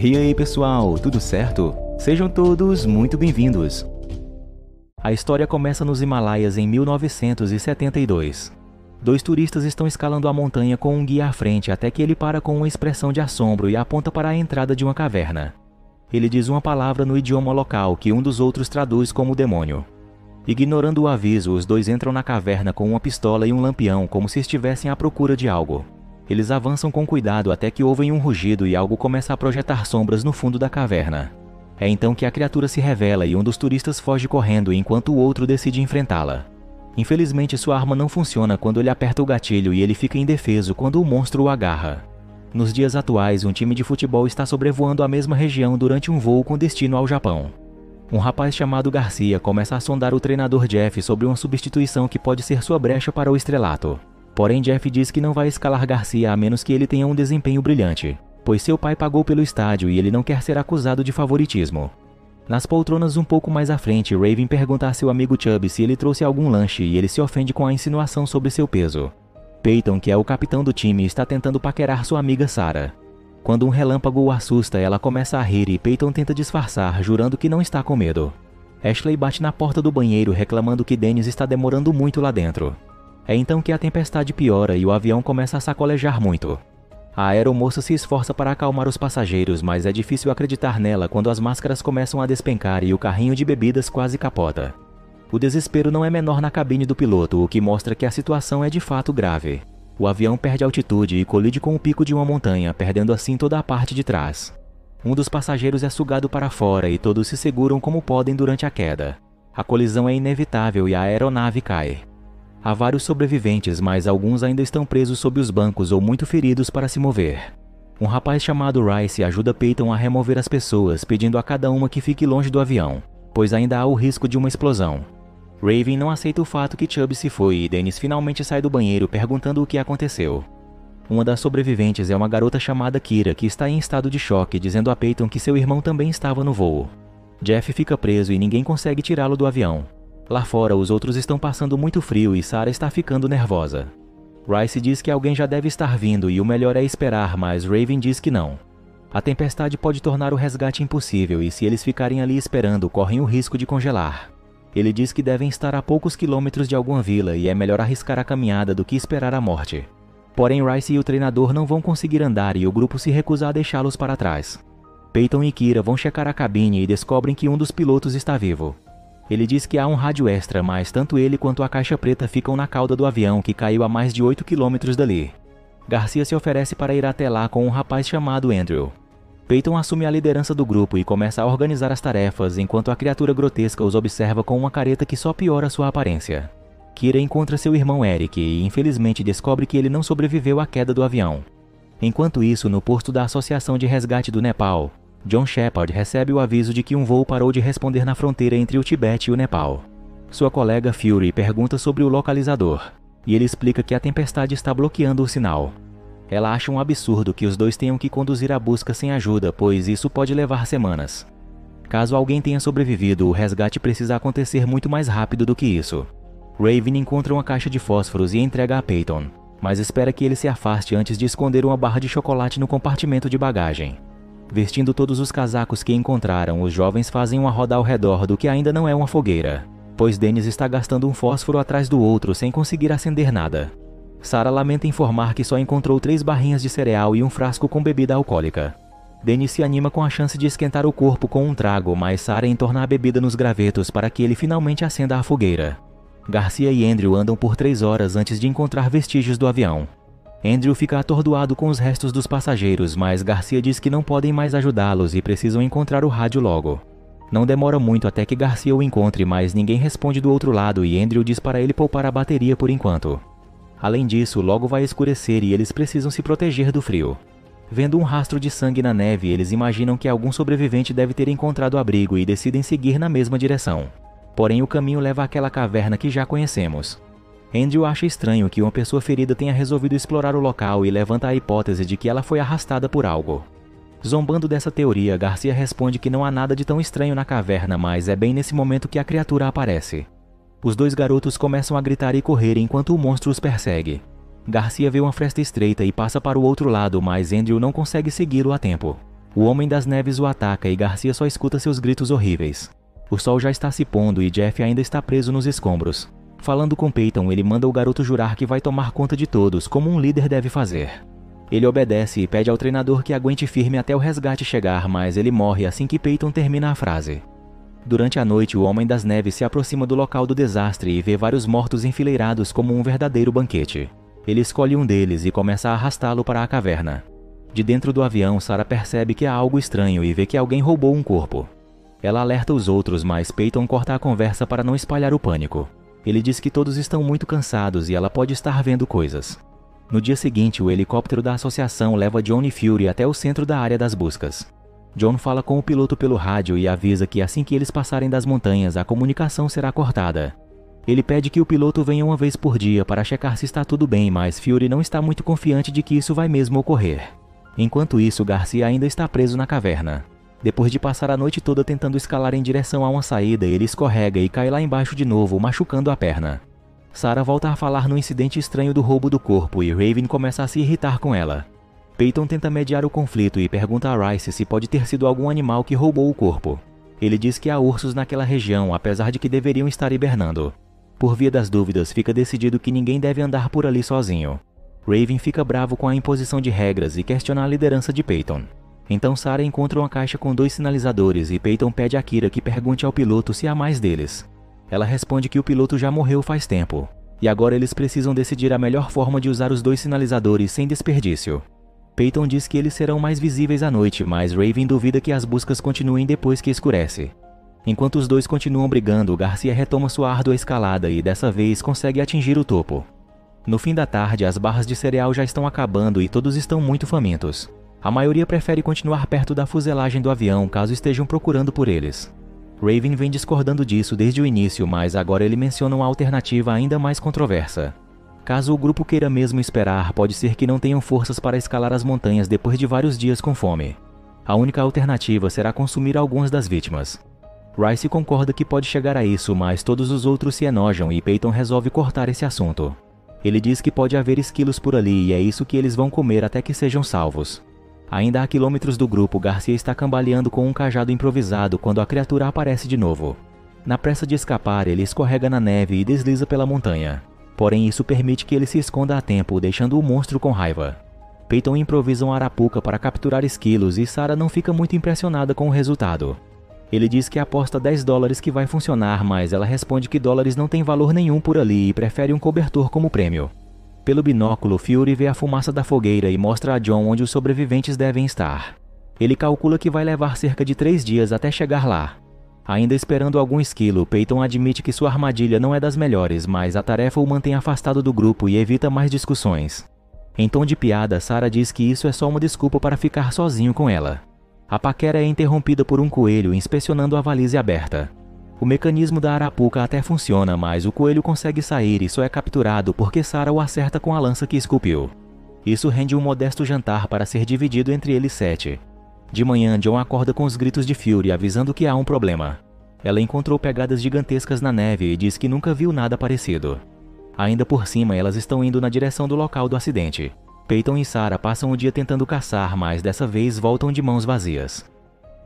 E aí pessoal, tudo certo? Sejam todos muito bem-vindos. A história começa nos Himalaias em 1972. Dois turistas estão escalando a montanha com um guia à frente até que ele para com uma expressão de assombro e aponta para a entrada de uma caverna. Ele diz uma palavra no idioma local que um dos outros traduz como demônio. Ignorando o aviso, os dois entram na caverna com uma pistola e um lampião como se estivessem à procura de algo. Eles avançam com cuidado até que ouvem um rugido e algo começa a projetar sombras no fundo da caverna. É então que a criatura se revela e um dos turistas foge correndo enquanto o outro decide enfrentá-la. Infelizmente, sua arma não funciona quando ele aperta o gatilho e ele fica indefeso quando o monstro o agarra. Nos dias atuais, um time de futebol está sobrevoando a mesma região durante um voo com destino ao Japão. Um rapaz chamado Garcia começa a sondar o treinador Jeff sobre uma substituição que pode ser sua brecha para o estrelato. Porém, Jeff diz que não vai escalar Garcia a menos que ele tenha um desempenho brilhante, pois seu pai pagou pelo estádio e ele não quer ser acusado de favoritismo. Nas poltronas um pouco mais à frente, Raven pergunta a seu amigo Chubby se ele trouxe algum lanche e ele se ofende com a insinuação sobre seu peso. Peyton, que é o capitão do time, está tentando paquerar sua amiga Sarah. Quando um relâmpago o assusta, ela começa a rir e Peyton tenta disfarçar, jurando que não está com medo. Ashley bate na porta do banheiro reclamando que Dennis está demorando muito lá dentro. É então que a tempestade piora e o avião começa a sacolejar muito. A aeromoça se esforça para acalmar os passageiros, mas é difícil acreditar nela quando as máscaras começam a despencar e o carrinho de bebidas quase capota. O desespero não é menor na cabine do piloto, o que mostra que a situação é de fato grave. O avião perde altitude e colide com o pico de uma montanha, perdendo assim toda a parte de trás. Um dos passageiros é sugado para fora e todos se seguram como podem durante a queda. A colisão é inevitável e a aeronave cai. Há vários sobreviventes, mas alguns ainda estão presos sob os bancos ou muito feridos para se mover. Um rapaz chamado Rice ajuda Peyton a remover as pessoas, pedindo a cada uma que fique longe do avião, pois ainda há o risco de uma explosão. Raven não aceita o fato que Chubby se foi e Dennis finalmente sai do banheiro perguntando o que aconteceu. Uma das sobreviventes é uma garota chamada Kira, que está em estado de choque, dizendo a Peyton que seu irmão também estava no voo. Jeff fica preso e ninguém consegue tirá-lo do avião. Lá fora, os outros estão passando muito frio e Sarah está ficando nervosa. Rice diz que alguém já deve estar vindo e o melhor é esperar, mas Raven diz que não. A tempestade pode tornar o resgate impossível e se eles ficarem ali esperando, correm o risco de congelar. Ele diz que devem estar a poucos quilômetros de alguma vila e é melhor arriscar a caminhada do que esperar a morte. Porém, Rice e o treinador não vão conseguir andar e o grupo se recusa a deixá-los para trás. Peyton e Kira vão checar a cabine e descobrem que um dos pilotos está vivo. Ele diz que há um rádio extra, mas tanto ele quanto a caixa preta ficam na cauda do avião que caiu a mais de 8 quilômetros dali. Garcia se oferece para ir até lá com um rapaz chamado Andrew. Peyton assume a liderança do grupo e começa a organizar as tarefas, enquanto a criatura grotesca os observa com uma careta que só piora sua aparência. Kira encontra seu irmão Eric e infelizmente descobre que ele não sobreviveu à queda do avião. Enquanto isso, no posto da Associação de Resgate do Nepal, John Shepard recebe o aviso de que um voo parou de responder na fronteira entre o Tibete e o Nepal. Sua colega Fury pergunta sobre o localizador, e ele explica que a tempestade está bloqueando o sinal. Ela acha um absurdo que os dois tenham que conduzir a busca sem ajuda, pois isso pode levar semanas. Caso alguém tenha sobrevivido, o resgate precisa acontecer muito mais rápido do que isso. Raven encontra uma caixa de fósforos e entrega a Peyton, mas espera que ele se afaste antes de esconder uma barra de chocolate no compartimento de bagagem. Vestindo todos os casacos que encontraram, os jovens fazem uma roda ao redor do que ainda não é uma fogueira, pois Dennis está gastando um fósforo atrás do outro sem conseguir acender nada. Sarah lamenta informar que só encontrou 3 barrinhas de cereal e um frasco com bebida alcoólica. Dennis se anima com a chance de esquentar o corpo com um trago, mas Sarah entorna a bebida nos gravetos para que ele finalmente acenda a fogueira. Garcia e Andrew andam por 3 horas antes de encontrar vestígios do avião. Andrew fica atordoado com os restos dos passageiros, mas Garcia diz que não podem mais ajudá-los e precisam encontrar o rádio logo. Não demora muito até que Garcia o encontre, mas ninguém responde do outro lado e Andrew diz para ele poupar a bateria por enquanto. Além disso, logo vai escurecer e eles precisam se proteger do frio. Vendo um rastro de sangue na neve, eles imaginam que algum sobrevivente deve ter encontrado abrigo e decidem seguir na mesma direção. Porém, o caminho leva àquela caverna que já conhecemos. Andrew acha estranho que uma pessoa ferida tenha resolvido explorar o local e levanta a hipótese de que ela foi arrastada por algo. Zombando dessa teoria, Garcia responde que não há nada de tão estranho na caverna, mas é bem nesse momento que a criatura aparece. Os dois garotos começam a gritar e correr enquanto o monstro os persegue. Garcia vê uma fresta estreita e passa para o outro lado, mas Andrew não consegue segui-lo a tempo. O Homem das Neves o ataca e Garcia só escuta seus gritos horríveis. O sol já está se pondo e Jeff ainda está preso nos escombros. Falando com Peyton, ele manda o garoto jurar que vai tomar conta de todos, como um líder deve fazer. Ele obedece e pede ao treinador que aguente firme até o resgate chegar, mas ele morre assim que Peyton termina a frase. Durante a noite, o Homem das Neves se aproxima do local do desastre e vê vários mortos enfileirados como um verdadeiro banquete. Ele escolhe um deles e começa a arrastá-lo para a caverna. De dentro do avião, Sarah percebe que há algo estranho e vê que alguém roubou um corpo. Ela alerta os outros, mas Peyton corta a conversa para não espalhar o pânico. Ele diz que todos estão muito cansados e ela pode estar vendo coisas. No dia seguinte, o helicóptero da associação leva John e Fury até o centro da área das buscas. John fala com o piloto pelo rádio e avisa que assim que eles passarem das montanhas, a comunicação será cortada. Ele pede que o piloto venha uma vez por dia para checar se está tudo bem, mas Fury não está muito confiante de que isso vai mesmo ocorrer. Enquanto isso, Garcia ainda está preso na caverna. Depois de passar a noite toda tentando escalar em direção a uma saída, ele escorrega e cai lá embaixo de novo, machucando a perna. Sarah volta a falar no incidente estranho do roubo do corpo e Raven começa a se irritar com ela. Peyton tenta mediar o conflito e pergunta a Rice se pode ter sido algum animal que roubou o corpo. Ele diz que há ursos naquela região, apesar de que deveriam estar hibernando. Por via das dúvidas, fica decidido que ninguém deve andar por ali sozinho. Raven fica bravo com a imposição de regras e questiona a liderança de Peyton. Então Sarah encontra uma caixa com 2 sinalizadores e Peyton pede a Kira que pergunte ao piloto se há mais deles. Ela responde que o piloto já morreu faz tempo, e agora eles precisam decidir a melhor forma de usar os 2 sinalizadores sem desperdício. Peyton diz que eles serão mais visíveis à noite, mas Raven duvida que as buscas continuem depois que escurece. Enquanto os dois continuam brigando, Garcia retoma sua árdua escalada e dessa vez consegue atingir o topo. No fim da tarde, as barras de cereal já estão acabando e todos estão muito famintos. A maioria prefere continuar perto da fuselagem do avião caso estejam procurando por eles. Raven vem discordando disso desde o início, mas agora ele menciona uma alternativa ainda mais controversa. Caso o grupo queira mesmo esperar, pode ser que não tenham forças para escalar as montanhas depois de vários dias com fome. A única alternativa será consumir algumas das vítimas. Rice concorda que pode chegar a isso, mas todos os outros se enojam e Peyton resolve cortar esse assunto. Ele diz que pode haver esquilos por ali e é isso que eles vão comer até que sejam salvos. Ainda a quilômetros do grupo, Garcia está cambaleando com um cajado improvisado quando a criatura aparece de novo. Na pressa de escapar, ele escorrega na neve e desliza pela montanha. Porém, isso permite que ele se esconda a tempo, deixando o monstro com raiva. Peyton improvisa uma arapuca para capturar esquilos e Sarah não fica muito impressionada com o resultado. Ele diz que aposta $10 que vai funcionar, mas ela responde que dólares não tem valor nenhum por ali e prefere um cobertor como prêmio. Pelo binóculo, Fury vê a fumaça da fogueira e mostra a John onde os sobreviventes devem estar. Ele calcula que vai levar cerca de 3 dias até chegar lá. Ainda esperando algum esquilo, Peyton admite que sua armadilha não é das melhores, mas a tarefa o mantém afastado do grupo e evita mais discussões. Em tom de piada, Sarah diz que isso é só uma desculpa para ficar sozinho com ela. A paquera é interrompida por um coelho inspecionando a valise aberta. O mecanismo da arapuca até funciona, mas o coelho consegue sair e só é capturado porque Sarah o acerta com a lança que esculpiu. Isso rende um modesto jantar para ser dividido entre eles 7. De manhã, John acorda com os gritos de Fury avisando que há um problema. Ela encontrou pegadas gigantescas na neve e diz que nunca viu nada parecido. Ainda por cima, elas estão indo na direção do local do acidente. Peyton e Sarah passam o dia tentando caçar, mas dessa vez voltam de mãos vazias.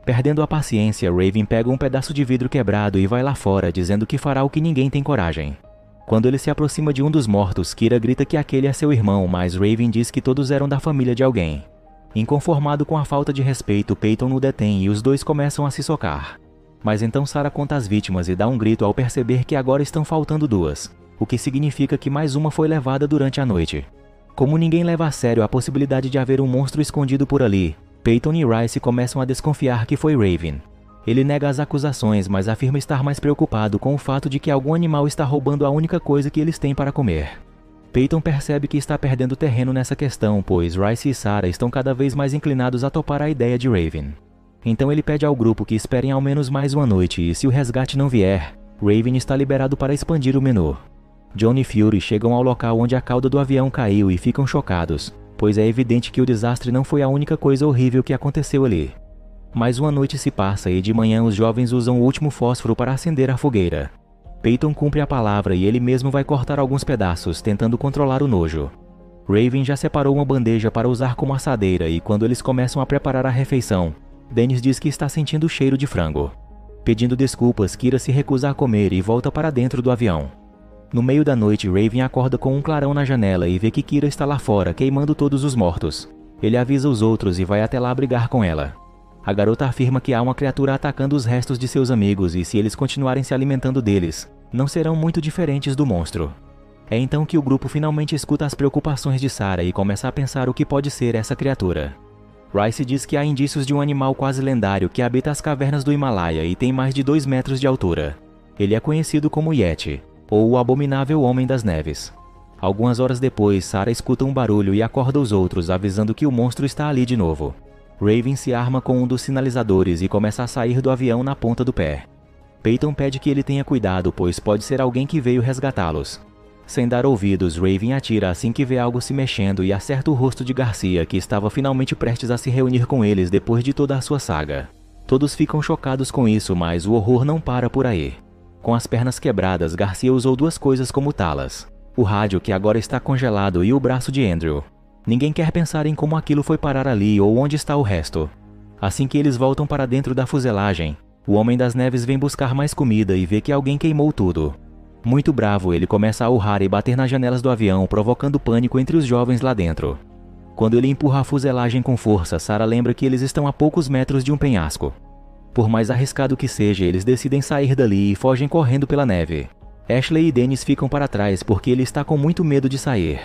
Perdendo a paciência, Raven pega um pedaço de vidro quebrado e vai lá fora, dizendo que fará o que ninguém tem coragem. Quando ele se aproxima de um dos mortos, Kira grita que aquele é seu irmão, mas Raven diz que todos eram da família de alguém. Inconformado com a falta de respeito, Peyton o detém e os dois começam a se socar. Mas então Sarah conta as vítimas e dá um grito ao perceber que agora estão faltando 2, o que significa que mais uma foi levada durante a noite. Como ninguém leva a sério a possibilidade de haver um monstro escondido por ali, Peyton e Rice começam a desconfiar que foi Raven. Ele nega as acusações, mas afirma estar mais preocupado com o fato de que algum animal está roubando a única coisa que eles têm para comer. Peyton percebe que está perdendo terreno nessa questão, pois Rice e Sarah estão cada vez mais inclinados a topar a ideia de Raven. Então ele pede ao grupo que esperem ao menos mais uma noite e, se o resgate não vier, Raven está liberado para expandir o menu. John e Fury chegam ao local onde a cauda do avião caiu e ficam chocados, pois é evidente que o desastre não foi a única coisa horrível que aconteceu ali. Mais uma noite se passa e de manhã os jovens usam o último fósforo para acender a fogueira. Peyton cumpre a palavra e ele mesmo vai cortar alguns pedaços, tentando controlar o nojo. Raven já separou uma bandeja para usar como assadeira e quando eles começam a preparar a refeição, Dennis diz que está sentindo o cheiro de frango. Pedindo desculpas, Kira se recusa a comer e volta para dentro do avião. No meio da noite, Raven acorda com um clarão na janela e vê que Kira está lá fora, queimando todos os mortos. Ele avisa os outros e vai até lá brigar com ela. A garota afirma que há uma criatura atacando os restos de seus amigos e se eles continuarem se alimentando deles, não serão muito diferentes do monstro. É então que o grupo finalmente escuta as preocupações de Sarah e começa a pensar o que pode ser essa criatura. Rice diz que há indícios de um animal quase lendário que habita as cavernas do Himalaia e tem mais de 2 metros de altura. Ele é conhecido como Yeti, ou o Abominável Homem das Neves. Algumas horas depois, Sarah escuta um barulho e acorda os outros, avisando que o monstro está ali de novo. Raven se arma com um dos sinalizadores e começa a sair do avião na ponta do pé. Peyton pede que ele tenha cuidado, pois pode ser alguém que veio resgatá-los. Sem dar ouvidos, Raven atira assim que vê algo se mexendo e acerta o rosto de Garcia, que estava finalmente prestes a se reunir com eles depois de toda a sua saga. Todos ficam chocados com isso, mas o horror não para por aí. Com as pernas quebradas, Garcia usou 2 coisas como talas: o rádio, que agora está congelado, e o braço de Andrew. Ninguém quer pensar em como aquilo foi parar ali ou onde está o resto. Assim que eles voltam para dentro da fuselagem, o Homem das Neves vem buscar mais comida e vê que alguém queimou tudo. Muito bravo, ele começa a urrar e bater nas janelas do avião, provocando pânico entre os jovens lá dentro. Quando ele empurra a fuselagem com força, Sarah lembra que eles estão a poucos metros de um penhasco. Por mais arriscado que seja, eles decidem sair dali e fogem correndo pela neve. Ashley e Dennis ficam para trás porque ele está com muito medo de sair.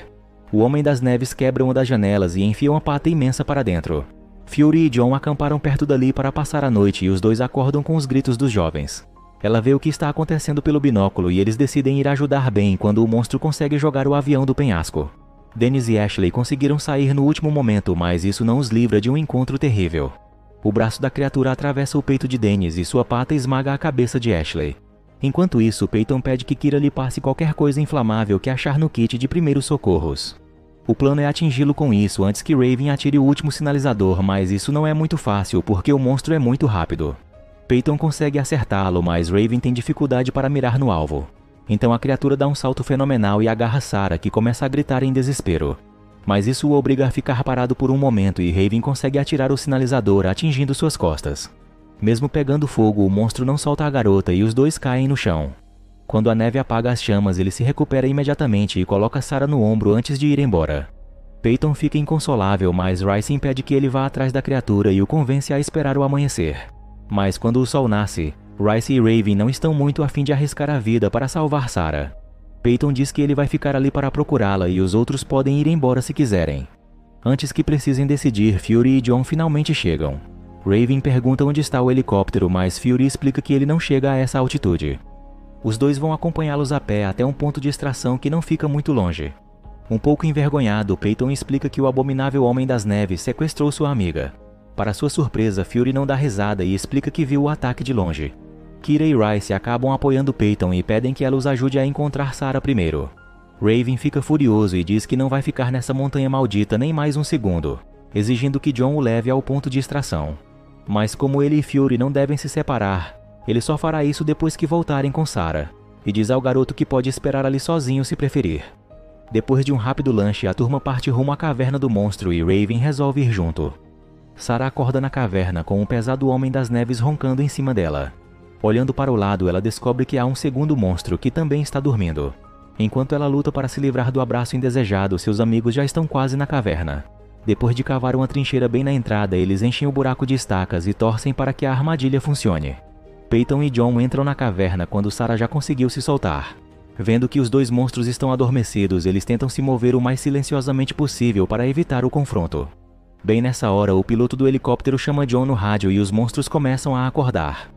O Homem das Neves quebra uma das janelas e enfia uma pata imensa para dentro. Fury e John acamparam perto dali para passar a noite e os dois acordam com os gritos dos jovens. Ela vê o que está acontecendo pelo binóculo e eles decidem ir ajudar Ben quando o monstro consegue jogar o avião do penhasco. Dennis e Ashley conseguiram sair no último momento, mas isso não os livra de um encontro terrível. O braço da criatura atravessa o peito de Dennis e sua pata esmaga a cabeça de Ashley. Enquanto isso, Peyton pede que Kira lhe passe qualquer coisa inflamável que achar no kit de primeiros socorros. O plano é atingi-lo com isso antes que Raven atire o último sinalizador, mas isso não é muito fácil porque o monstro é muito rápido. Peyton consegue acertá-lo, mas Raven tem dificuldade para mirar no alvo. Então a criatura dá um salto fenomenal e agarra Sarah, que começa a gritar em desespero. Mas isso o obriga a ficar parado por um momento e Raven consegue atirar o sinalizador, atingindo suas costas. Mesmo pegando fogo, o monstro não solta a garota e os dois caem no chão. Quando a neve apaga as chamas, ele se recupera imediatamente e coloca Sarah no ombro antes de ir embora. Peyton fica inconsolável, mas Rice impede que ele vá atrás da criatura e o convence a esperar o amanhecer. Mas quando o sol nasce, Rice e Raven não estão muito a fim de arriscar a vida para salvar Sarah. Peyton diz que ele vai ficar ali para procurá-la e os outros podem ir embora se quiserem. Antes que precisem decidir, Fury e John finalmente chegam. Raven pergunta onde está o helicóptero, mas Fury explica que ele não chega a essa altitude. Os dois vão acompanhá-los a pé até um ponto de extração que não fica muito longe. Um pouco envergonhado, Peyton explica que o Abominável Homem das Neves sequestrou sua amiga. Para sua surpresa, Fury não dá risada e explica que viu o ataque de longe. Kira e Rice acabam apoiando Peyton e pedem que ela os ajude a encontrar Sarah primeiro. Raven fica furioso e diz que não vai ficar nessa montanha maldita nem mais um segundo, exigindo que John o leve ao ponto de extração. Mas como ele e Fury não devem se separar, ele só fará isso depois que voltarem com Sarah, e diz ao garoto que pode esperar ali sozinho se preferir. Depois de um rápido lanche, a turma parte rumo à caverna do monstro e Raven resolve ir junto. Sarah acorda na caverna com um pesado Homem das Neves roncando em cima dela. Olhando para o lado, ela descobre que há um segundo monstro que também está dormindo. Enquanto ela luta para se livrar do abraço indesejado, seus amigos já estão quase na caverna. Depois de cavar uma trincheira bem na entrada, eles enchem o buraco de estacas e torcem para que a armadilha funcione. Peyton e John entram na caverna quando Sarah já conseguiu se soltar. Vendo que os dois monstros estão adormecidos, eles tentam se mover o mais silenciosamente possível para evitar o confronto. Bem nessa hora, o piloto do helicóptero chama John no rádio e os monstros começam a acordar.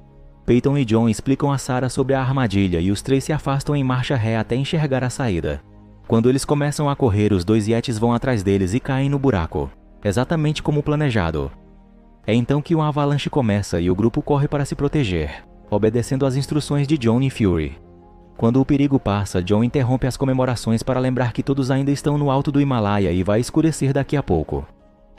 Peyton e John explicam a Sarah sobre a armadilha e os três se afastam em marcha ré até enxergar a saída. Quando eles começam a correr, os dois Yetis vão atrás deles e caem no buraco, exatamente como planejado. É então que uma avalanche começa e o grupo corre para se proteger, obedecendo às instruções de John e Fury. Quando o perigo passa, John interrompe as comemorações para lembrar que todos ainda estão no alto do Himalaia e vai escurecer daqui a pouco.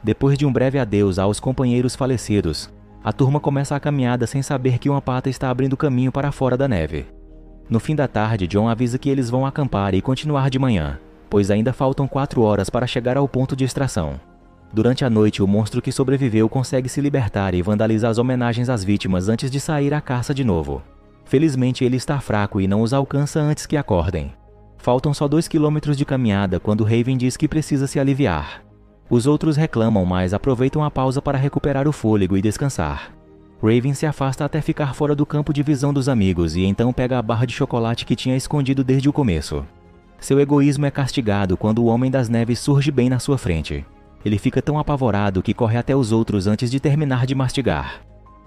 Depois de um breve adeus aos companheiros falecidos, a turma começa a caminhada sem saber que uma pata está abrindo caminho para fora da neve. No fim da tarde, John avisa que eles vão acampar e continuar de manhã, pois ainda faltam 4 horas para chegar ao ponto de extração. Durante a noite, o monstro que sobreviveu consegue se libertar e vandaliza as homenagens às vítimas antes de sair à caça de novo. Felizmente, ele está fraco e não os alcança antes que acordem. Faltam só 2 quilômetros de caminhada quando Raven diz que precisa se aliviar. Os outros reclamam, mas aproveitam a pausa para recuperar o fôlego e descansar. Raven se afasta até ficar fora do campo de visão dos amigos e então pega a barra de chocolate que tinha escondido desde o começo. Seu egoísmo é castigado quando o Homem das Neves surge bem na sua frente. Ele fica tão apavorado que corre até os outros antes de terminar de mastigar.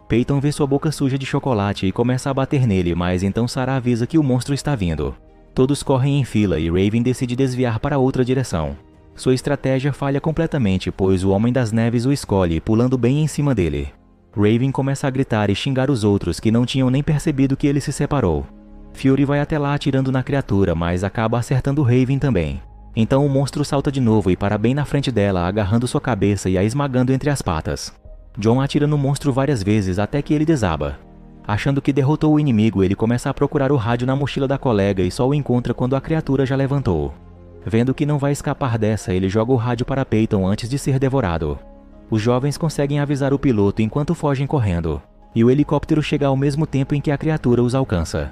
Peyton vê sua boca suja de chocolate e começa a bater nele, mas então Sarah avisa que o monstro está vindo. Todos correm em fila e Raven decide desviar para outra direção. Sua estratégia falha completamente, pois o Homem das Neves o escolhe, pulando bem em cima dele. Raven começa a gritar e xingar os outros que não tinham nem percebido que ele se separou. Fury vai até lá atirando na criatura, mas acaba acertando Raven também. Então o monstro salta de novo e para bem na frente dela, agarrando sua cabeça e a esmagando entre as patas. John atira no monstro várias vezes até que ele desaba. Achando que derrotou o inimigo, ele começa a procurar o rádio na mochila da colega e só o encontra quando a criatura já levantou. Vendo que não vai escapar dessa, ele joga o rádio para Peyton antes de ser devorado. Os jovens conseguem avisar o piloto enquanto fogem correndo, e o helicóptero chega ao mesmo tempo em que a criatura os alcança.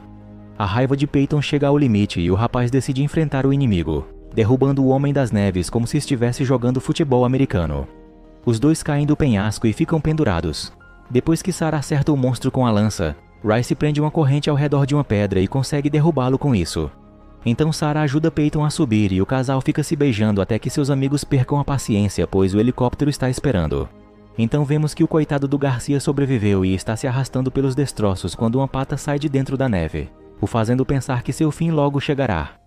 A raiva de Peyton chega ao limite e o rapaz decide enfrentar o inimigo, derrubando o Homem das Neves como se estivesse jogando futebol americano. Os dois caem do penhasco e ficam pendurados. Depois que Sarah acerta o monstro com a lança, Rice prende uma corrente ao redor de uma pedra e consegue derrubá-lo com isso. Então Sarah ajuda Peyton a subir e o casal fica se beijando até que seus amigos percam a paciência, pois o helicóptero está esperando. Então vemos que o coitado do Garcia sobreviveu e está se arrastando pelos destroços quando uma pata sai de dentro da neve, o fazendo pensar que seu fim logo chegará.